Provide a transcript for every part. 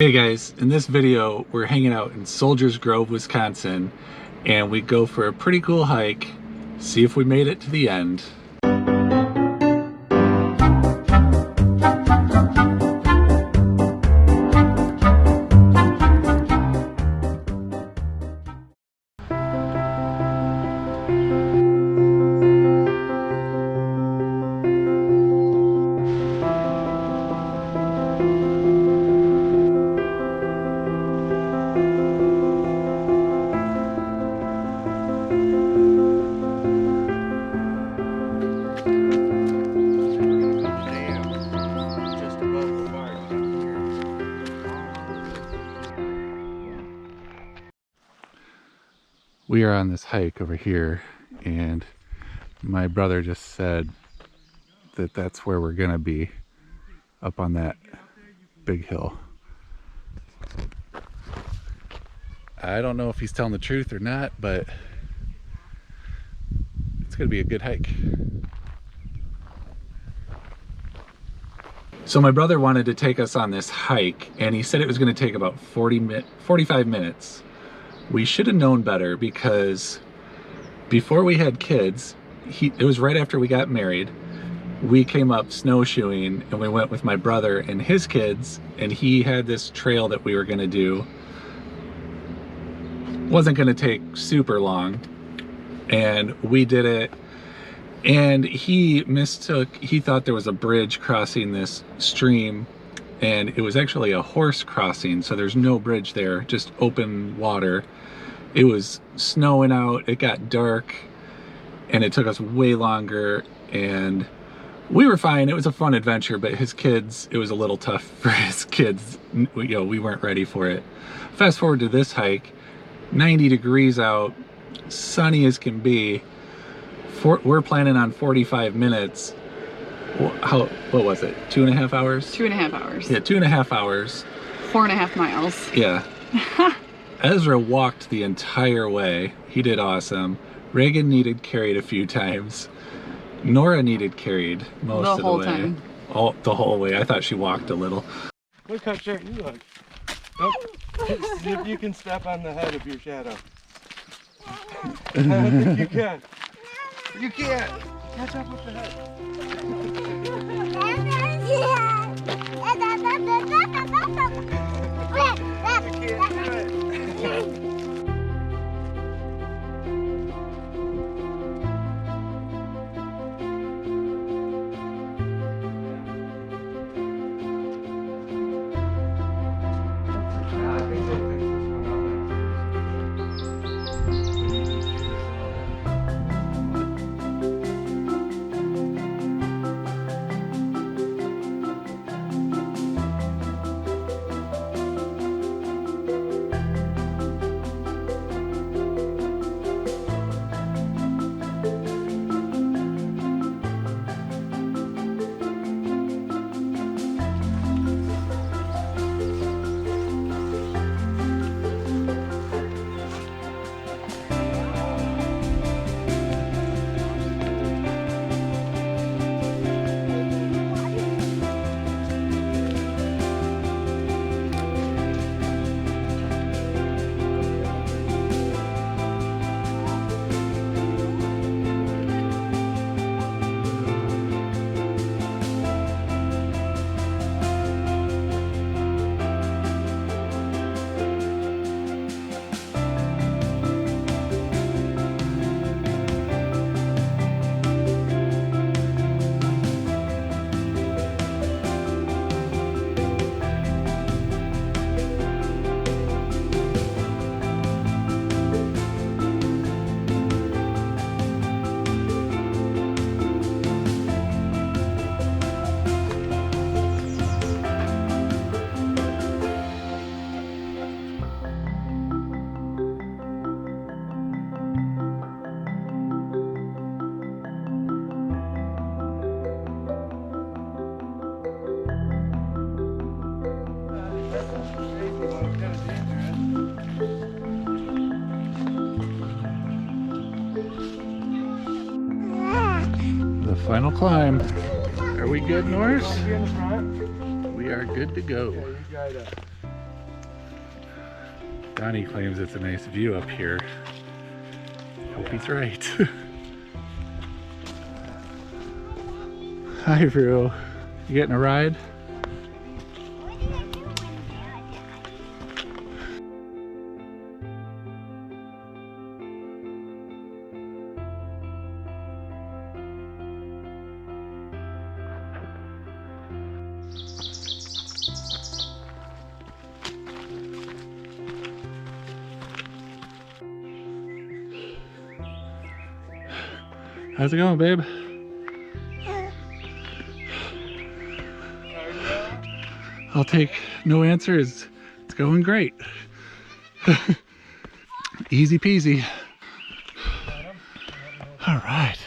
Hey guys, in this video we're hanging out in Soldiers Grove, Wisconsin, and we go for a pretty cool hike, see if we made it to the end. We are on this hike over here, and my brother just said that that's where we're gonna be, up on that big hill. I don't know if he's telling the truth or not, but it's gonna be a good hike. So my brother wanted to take us on this hike, and he said it was gonna take about 45 minutes. We should have known better, because before we had kids, it was right after we got married, we came up snowshoeing and we went with my brother and his kids, and he had this trail that we were gonna do. Wasn't gonna take super long, and we did it, and he thought there was a bridge crossing this stream, and it was actually a horse crossing, so there's no bridge there, just open water. It was snowing out, it got dark, and it took us way longer, and we were fine. It was a fun adventure, but his kids, it was a little tough for his kids. We weren't ready for it. Fast forward to this hike, 90 degrees out, sunny as can be. We're planning on 45 minutes. What was it? 2.5 hours? 2.5 hours. Yeah, 2.5 hours. 4.5 miles. Yeah. Ezra walked the entire way. He did awesome. Reagan needed carried a few times. Nora needed carried most of the way. Time. The whole way. I thought she walked a little. Look how short you look. Oh, see if you can step on the head of your shadow. I don't think you can. You can't. Catch up with the head. Final climb. Are we good, Norris? You in the front? We are good to go. Okay, you gotta Donnie claims it's a nice view up here. Hope he's right. Hi, Rue. You getting a ride? How's it going, babe? I'll take no answer. It's going great. Easy peasy. All right.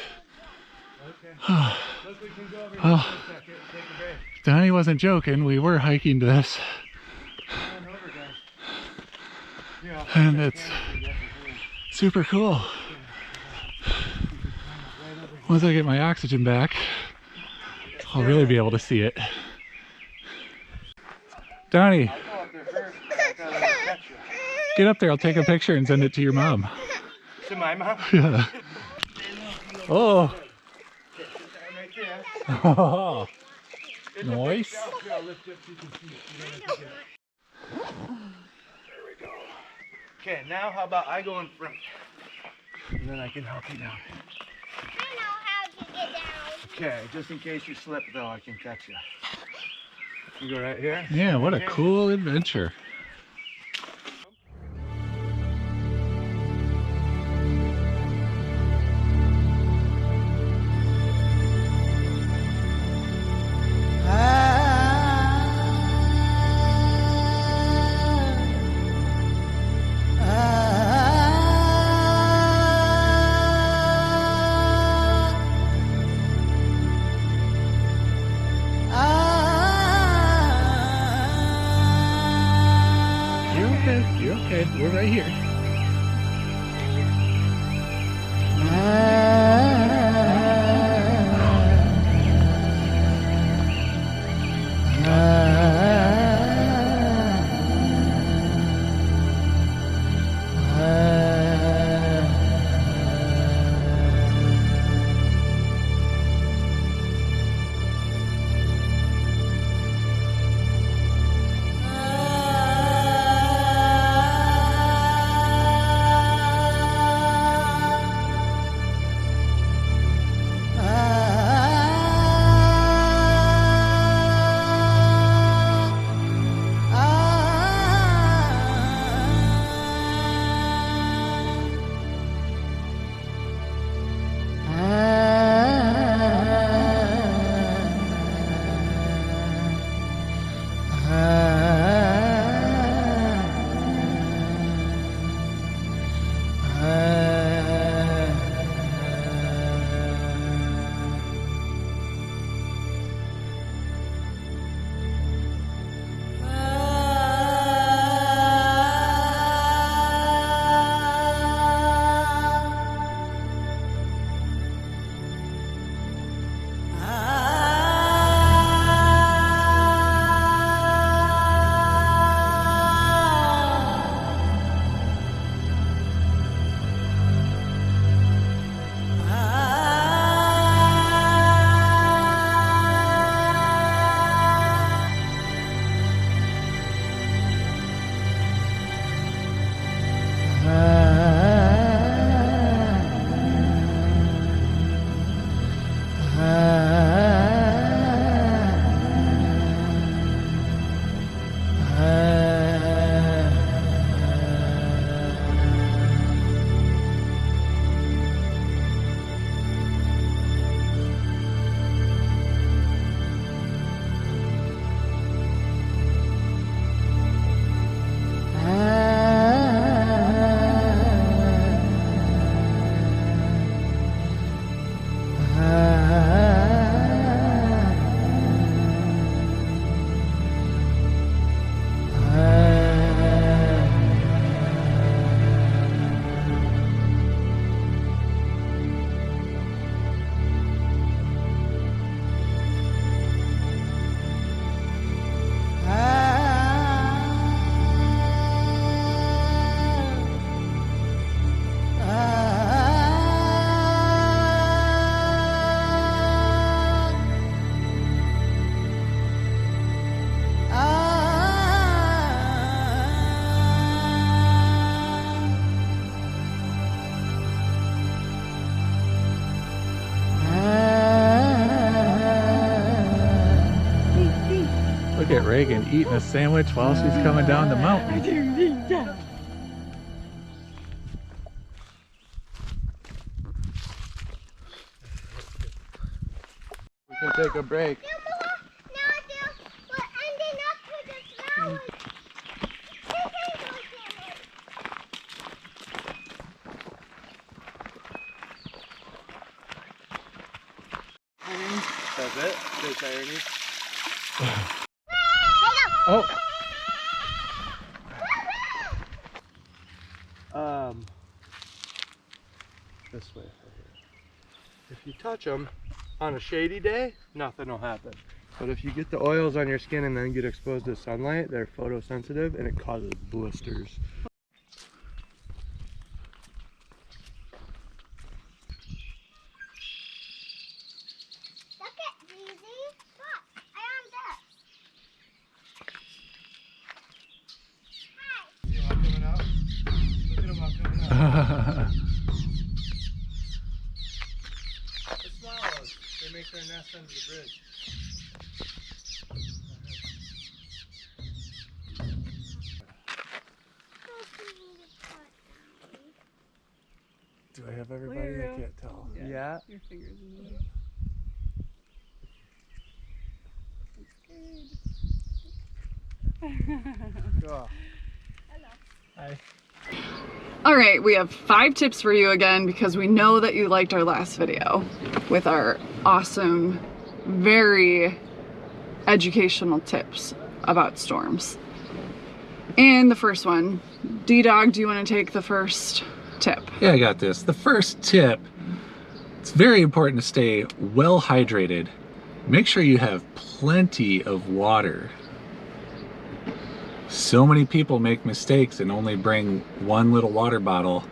Well, Donnie wasn't joking. We were hiking this. And it's super cool. Once I get my oxygen back, I'll really be able to see it. Donnie, get up there. I'll take a picture and send it to your mom. To my mom? Yeah. Oh. Oh. Nice. Okay, now how about I go in front? And then I can help you down. I know how to get down. Okay, just in case you slip though, I can catch you. You go right here? Yeah, what a cool adventure. You're okay. We're right here. Megan eating a sandwich while she's coming down the mountain. We can take a break. We're ending up to this valley. That's it? This irony? Oh, This way, right here. If you touch them on a shady day, nothing will happen. But if you get the oils on your skin and then get exposed to sunlight, they're photosensitive and it causes blisters. Look at Breezy. Look, I am this. See them all coming out? Look at them all coming out. The swallows, they make their nest under the bridge. do I have everybody? I can't tell. Yeah. Your fingers in the way. Cool. Hi. All right, we have 5 tips for you again because we know that you liked our last video with our awesome, very educational tips about storms. And the first one, D-Dog, do you want to take the first tip? Yeah, I got this. The first tip, it's very important to stay well hydrated. Make sure you have plenty of water. So many people make mistakes and only bring one little water bottle.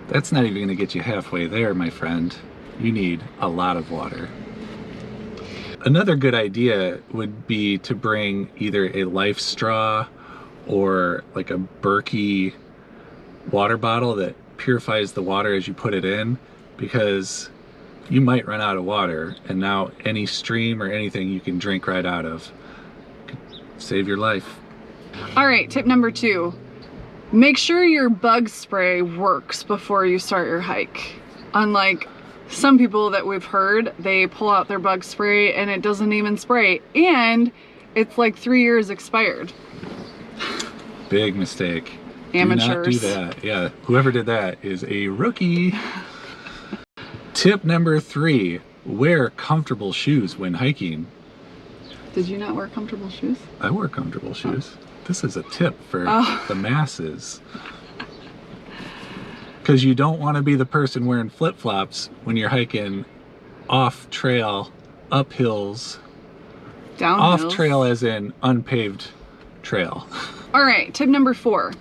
That's not even gonna get you halfway there, my friend. You need a lot of water. Another good idea would be to bring either a life straw or like a Berkey water bottle that purifies the water as you put it in, because you might run out of water and now any stream or anything you can drink right out of could save your life. All right, tip number 2, make sure your bug spray works before you start your hike. Unlike some people that we've heard, they pull out their bug spray and it doesn't even spray, and it's like 3 years expired. Big mistake. Amateurs. Do not do that. Yeah, whoever did that is a rookie. Tip number 3, wear comfortable shoes when hiking. Did you not wear comfortable shoes? I wear comfortable shoes. This is a tip for the masses. Because you don't want to be the person wearing flip-flops when you're hiking off trail, up hills. Down Off hills. trail as in unpaved trail. All right, tip number 4.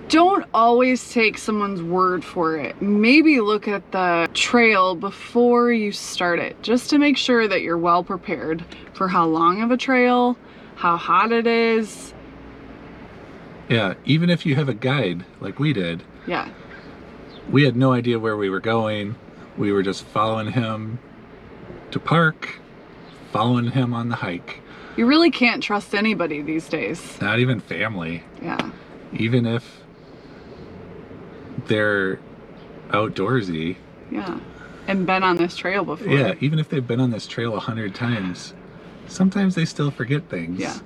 Don't always take someone's word for it. Maybe look at the trail before you start it, just to make sure that you're well prepared for how long of a trail, how hot it is. Yeah, even if you have a guide like we did, Yeah. we had no idea where we were going. We were just following him to park, following him on the hike. You really can't trust anybody these days. Not even family. Yeah. Even if they're outdoorsy. Yeah. And been on this trail before. Yeah, even if they've been on this trail 100 times, sometimes they still forget things. Yeah.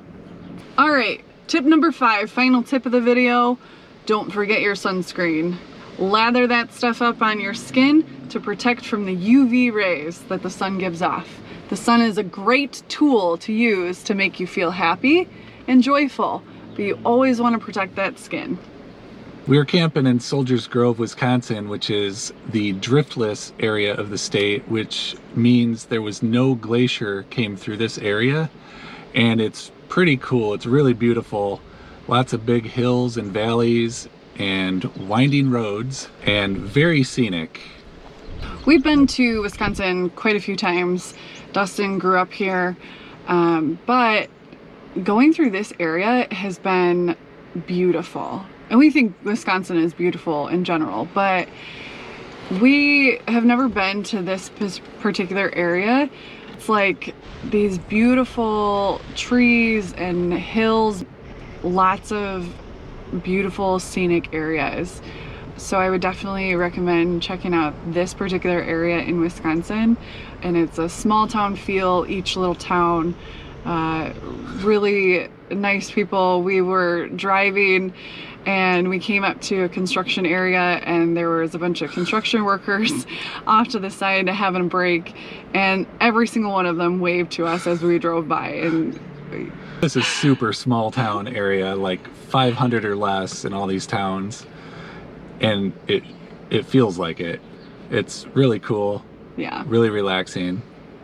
All right, tip number 5, final tip of the video. Don't forget your sunscreen. Lather that stuff up on your skin to protect from the UV rays that the sun gives off. The sun is a great tool to use to make you feel happy and joyful, but you always want to protect that skin. We were camping in Soldiers Grove, Wisconsin, which is the driftless area of the state, which means there was no glacier came through this area. And it's pretty cool. It's really beautiful. Lots of big hills and valleys and winding roads and very scenic. We've been to Wisconsin quite a few times. Dustin grew up here, but going through this area has been beautiful. And we think Wisconsin is beautiful in general, but we have never been to this particular area. it's like these beautiful trees and hills, lots of beautiful scenic areas. So I would definitely recommend checking out this particular area in Wisconsin. And it's a small town feel, each little town, really nice people. We were driving and we came up to a construction area and there was a bunch of construction workers off to the side having a break, and every single one of them waved to us as we drove by. And this is super small town area, like 500 or less in all these towns, and it feels like it. It's really cool. yeah, Really relaxing.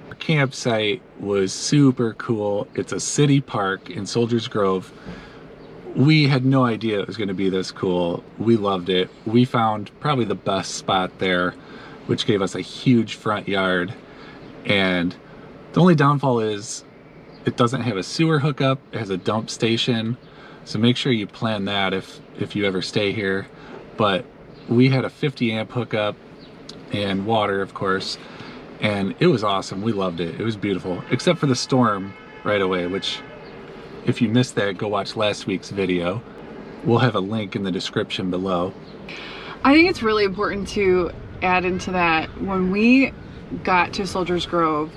Our campsite was super cool. It's a city park in Soldiers Grove. We had no idea it was going to be this cool. We loved it. We found probably the best spot there, which gave us a huge front yard. And the only downfall is it doesn't have a sewer hookup. It has a dump station. So make sure you plan that if you ever stay here. But we had a 50 amp hookup and water, of course. And it was awesome. We loved it. It was beautiful, except for the storm right away, which if you missed that, go watch last week's video. We'll have a link in the description below. I think it's really important to add into that, when we got to Soldiers Grove,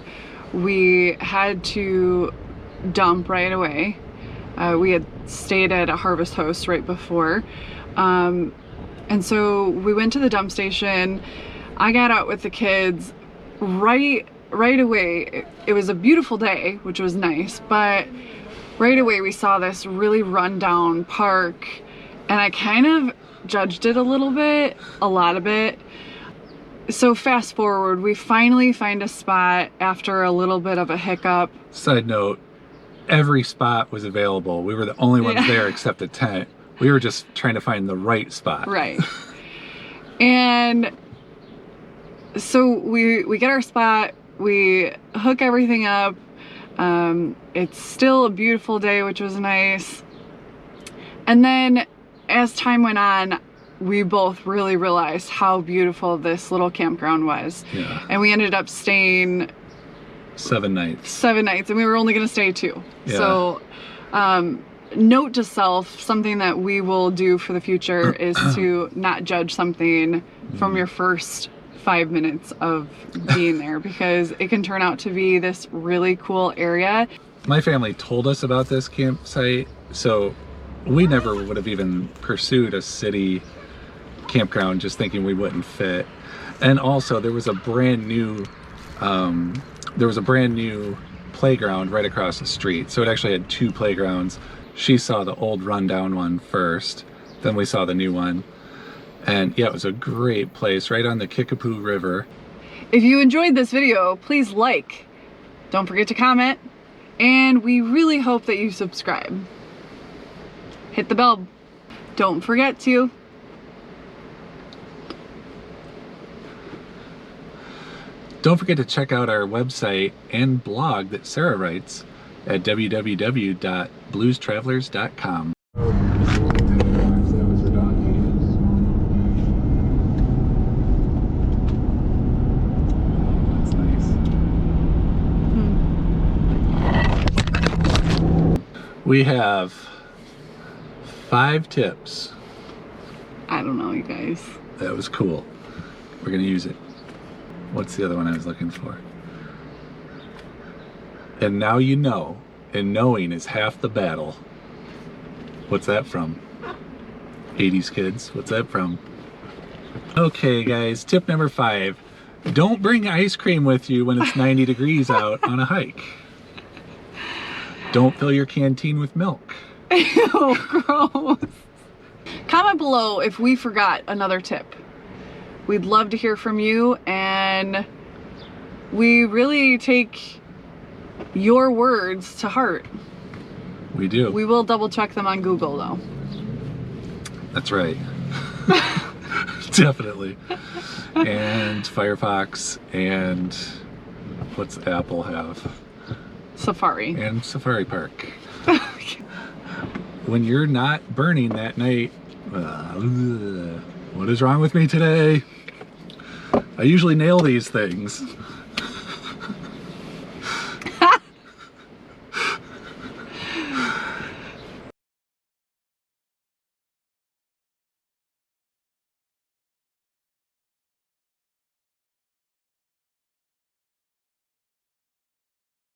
we had to dump right away. We had stayed at a Harvest Host right before. And so we went to the dump station. I got out with the kids right away. It was a beautiful day, which was nice, but right away we saw this really rundown park, and I kind of judged it a lot of it. So fast forward, we finally find a spot after a little bit of a hiccup. Side note, every spot was available. We were the only ones there except the tent. We were just trying to find the right spot. Right. And so we get our spot, we hook everything up. It's still a beautiful day, which was nice. And then as time went on, we both really realized how beautiful this little campground was. Yeah. And we ended up staying 7 nights. 7 nights, and we were only going to stay 2. Yeah. So, note to self, something that we will do for the future is to not judge something from your first 5 minutes of being there, because it can turn out to be this really cool area. My family told us about this campsite, so we never would have even pursued a city campground, just thinking we wouldn't fit. And also there was a brand new playground right across the street, so it actually had 2 playgrounds. She saw the old rundown one first, then we saw the new one. And yeah, it was a great place right on the Kickapoo River. If you enjoyed this video, please like, don't forget to comment, and we really hope that you subscribe. Hit the bell. Don't forget to. Don't forget to check out our website and blog that Sarah writes at www.bluestravelers.com. We have 5 tips. I don't know, you guys. That was cool. We're gonna use it. What's the other one I was looking for? And now you know, and knowing is half the battle. What's that from? 80s kids, what's that from? Okay guys, tip number 5. Don't bring ice cream with you when it's 90 degrees out on a hike. Don't fill your canteen with milk. Ew, gross. Comment below if we forgot another tip. We'd love to hear from you, and we really take your words to heart. We do. We will double check them on Google though. That's right. Definitely. And Firefox, and what's Apple have? Safari. And Safari Park. When you're not burning that night, what is wrong with me today? I usually nail these things.